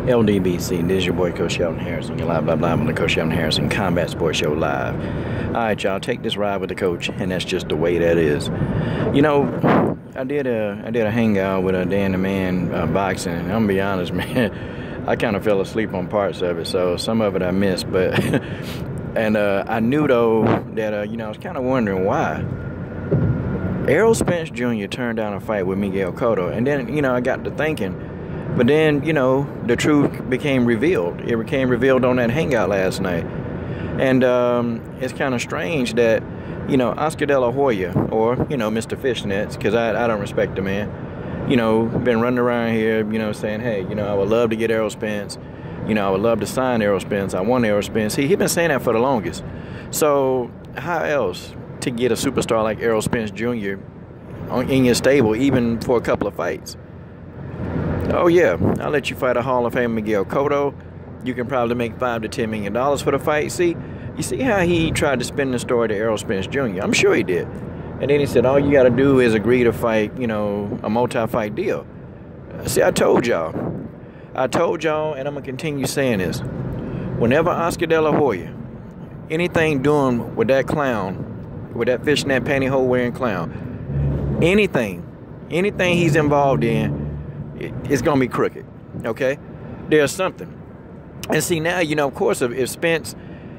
LDBC, this is your boy Coach Sheldon Harrison. You're live on the Coach Sheldon Harrison Combat Sports Show live. Alright, y'all, take this ride with the coach, and that's just the way that is. You know, I did a hangout with Dan the Man boxing, and I'm gonna be honest, man, I kind of fell asleep on parts of it, so some of it I missed, but and I knew though that I was kind of wondering why Errol Spence Jr. turned down a fight with Miguel Cotto, and then I got to thinking. But then, the truth became revealed. It became revealed on that hangout last night. And it's kind of strange that, Oscar De La Hoya, or, Mr. Fishnets, because I don't respect the man, been running around here, saying, hey, I would love to get Errol Spence. I would love to sign Errol Spence. I want Errol Spence. He's been saying that for the longest. So how else to get a superstar like Errol Spence Jr. in your stable, even for a couple of fights? Oh yeah, I'll let you fight a Hall of Fame Miguel Cotto. You can probably make $5 to $10 million for the fight. You see how he tried to spin the story to Errol Spence Jr. I'm sure he did. And then he said, all you got to do is agree to fight, a multi-fight deal. See, I told y'all, and I'm going to continue saying this. Whenever Oscar De La Hoya, anything doing with that clown, with that fishnet pantyhose wearing clown, anything he's involved in, it's going to be crooked, okay? There's something. And see, now, of course, if Spence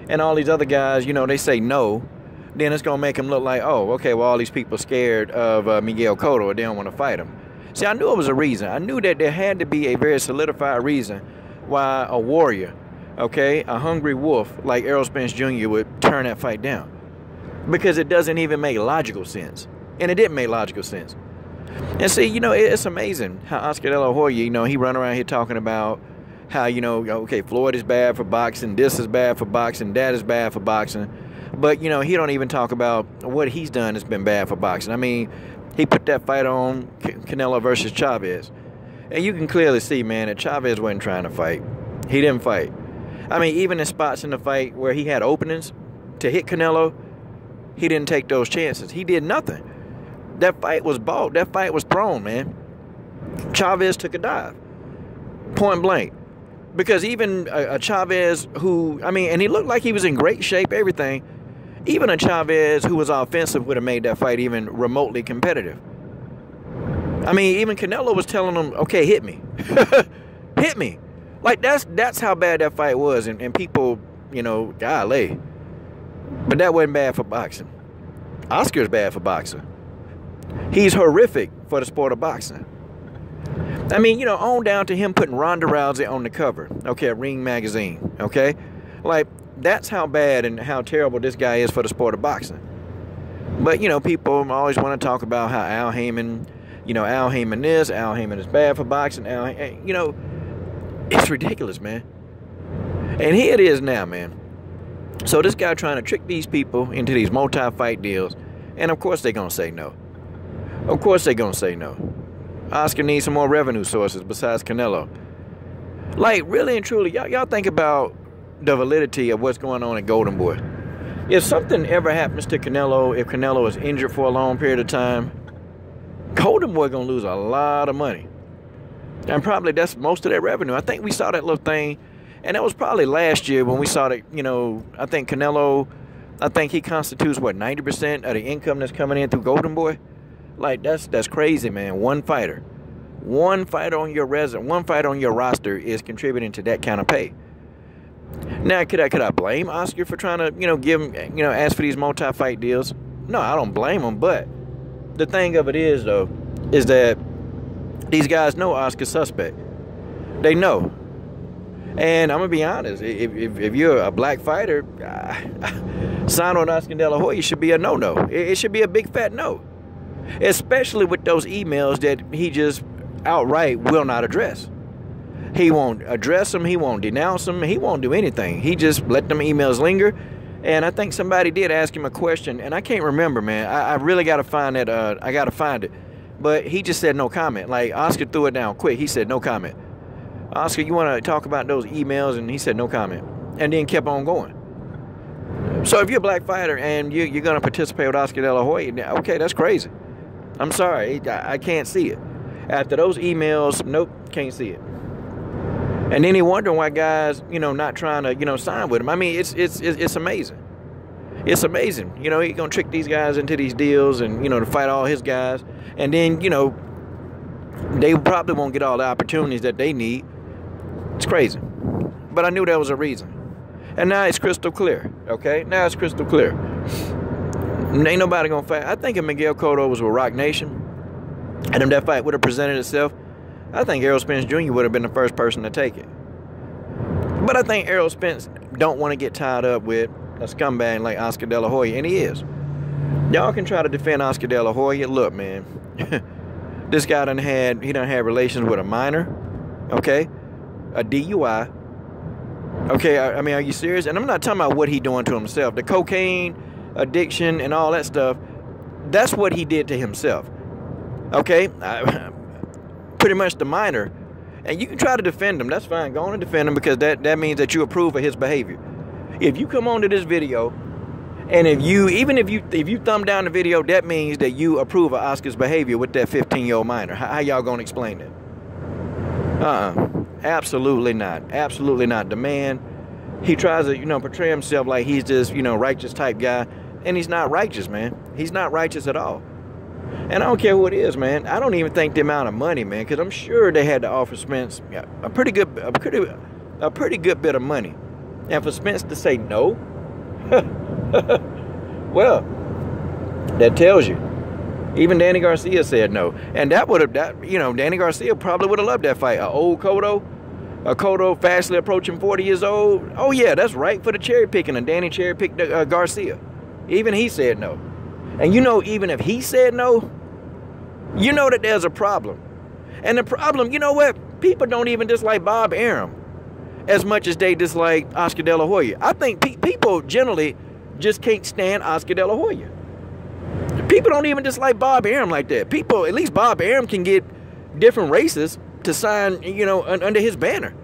and all these other guys, they say no, then it's going to make them look like, oh, okay, well, all these people scared of Miguel Cotto or they don't want to fight him. See, I knew it was a reason. I knew that there had to be a very solidified reason why a warrior, okay, a hungry wolf like Errol Spence Jr. would turn that fight down. Because it doesn't even make logical sense. And it didn't make logical sense. And see, it's amazing how Oscar De La Hoya, he run around here talking about how, okay, Floyd is bad for boxing, this is bad for boxing, that is bad for boxing. But, he don't even talk about what he's done that's been bad for boxing. I mean, he put that fight on Canelo versus Chavez. And you can clearly see, man, that Chavez wasn't trying to fight. He didn't fight. I mean, even in spots in the fight where he had openings to hit Canelo, he didn't take those chances. He did nothing. That fight was bought. That fight was thrown, man. Chavez took a dive. Point blank. Because even a Chavez who, and he looked like he was in great shape, everything. Even a Chavez who was offensive would have made that fight even remotely competitive. Even Canelo was telling him, okay, hit me. Hit me. Like, that's how bad that fight was. And people, golly. But that wasn't bad for boxing. Oscar's bad for boxing. He's horrific for the sport of boxing. On down to him putting Ronda Rousey on the cover, okay, of Ring magazine, okay? Like, that's how bad and how terrible this guy is for the sport of boxing. But, people always want to talk about how Al Heyman, Al Heyman this, Al Heyman is bad for boxing, it's ridiculous, man. And here it is now, man. So this guy trying to trick these people into these multi-fight deals, and of course they're going to say no. Of course they're going to say no. Oscar needs some more revenue sources besides Canelo. Like, really and truly, y'all think about the validity of what's going on in Golden Boy. If something ever happens to Canelo, if Canelo is injured for a long period of time, Golden Boy going to lose a lot of money. And probably that's most of their revenue. I think we saw that little thing, and that was probably last year when we saw that, I think Canelo, he constitutes, 90% of the income that's coming in through Golden Boy? Like, that's crazy, man. One fighter on your roster is contributing to that kind of pay. Now, could I blame Oscar for trying to, give him, ask for these multi-fight deals? No, I don't blame him. But the thing of it is, though, is that these guys know Oscar's suspect. They know. And I'm gonna be honest. If you're a black fighter, sign on Oscar De La Hoya should be a no-no. It should be a big fat no. Especially with those emails that he just outright will not address. He won't address them. He won't denounce them. He won't do anything. He just let them emails linger. And I think somebody did ask him a question, and I can't remember, man. I really got to find that. I got to find it. But he just said no comment. Like, Oscar threw it down quick. He said no comment. Oscar, you want to talk about those emails? And he said no comment. And then kept on going. So if you're a black fighter and you're going to participate with Oscar De La Hoya, okay, that's crazy. I'm sorry, I can't see it. After those emails, nope, can't see it. And then he wondering why guys, you know, not trying to, you know, sign with him. I mean, it's amazing. It's amazing. You know, he's going to trick these guys into these deals and, you know, to fight all his guys. And then, you know, they probably won't get all the opportunities that they need. It's crazy. But I knew there was a reason. And now it's crystal clear, okay? Now it's crystal clear. Ain't nobody going to fight. I think if Miguel Cotto was with Rock Nation, and if that fight would have presented itself, I think Errol Spence Jr. would have been the first person to take it. But I think Errol Spence don't want to get tied up with a scumbag like Oscar De La Hoya, and he is. Y'all can try to defend Oscar De La Hoya. Look, man, this guy done had relations with a minor, okay, a DUI. Okay, I mean, are you serious? And I'm not talking about what he doing to himself. The cocaine addiction and all that stuff, that's what he did to himself. Okay, pretty much the minor. And you can try to defend him. That's fine. Go on and defend him, because that means that you approve of his behavior. If you come onto this video, and if you thumb down the video, that means that you approve of Oscar's behavior with that 15-year-old minor. How y'all gonna explain that? Absolutely not. Absolutely not. The man, he tries to, you know, portray himself like he's this, you know, righteous type guy, and he's not righteous, man. He's not righteous at all. And I don't care who it is, man. I don't even think the amount of money, man, because I'm sure they had to offer Spence a pretty good bit of money. And for Spence to say no, well, that tells you. Even Danny Garcia said no, and Danny Garcia probably would have loved that fight. A Cotto fastly approaching 40 years old. Oh yeah, that's right for the cherry picking, and Danny cherry picked Garcia. Even he said no. And you know, even if he said no, you know that there's a problem. And the problem, you know what? People don't even dislike Bob Arum as much as they dislike Oscar De La Hoya. I think people generally just can't stand Oscar De La Hoya. People don't even dislike Bob Arum like that. People, at least Bob Arum can get different races to sign, you know, under his banner.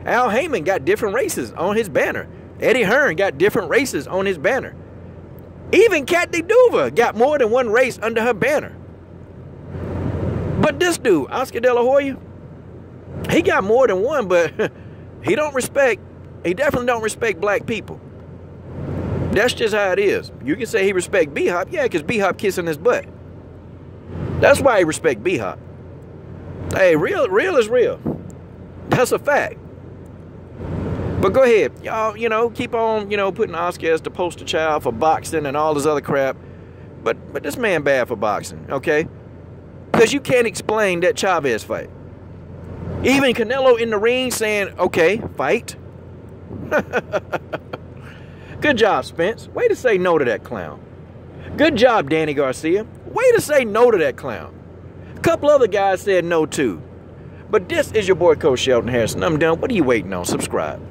Al Heyman got different races on his banner. Eddie Hearn got different races on his banner. Even Kat DeDuva got more than one race under her banner. But this dude, Oscar De La Hoya, he got more than one, but he definitely don't respect black people. That's just how it is. You can say he respect B-Hop, yeah, because B-Hop kissing his butt. That's why he respect B-Hop. Hey, real is real. That's a fact. But go ahead, y'all, you know, keep on, you know, putting Oscar as the poster child for boxing and all this other crap. But this man bad for boxing, okay? Because you can't explain that Chavez fight. Even Canelo in the ring saying, okay, fight. Good job, Spence. Way to say no to that clown. Good job, Danny Garcia. Way to say no to that clown. A couple other guys said no too. But this is your boy, Coach Shelton Harrison. I'm done. What are you waiting on? Subscribe.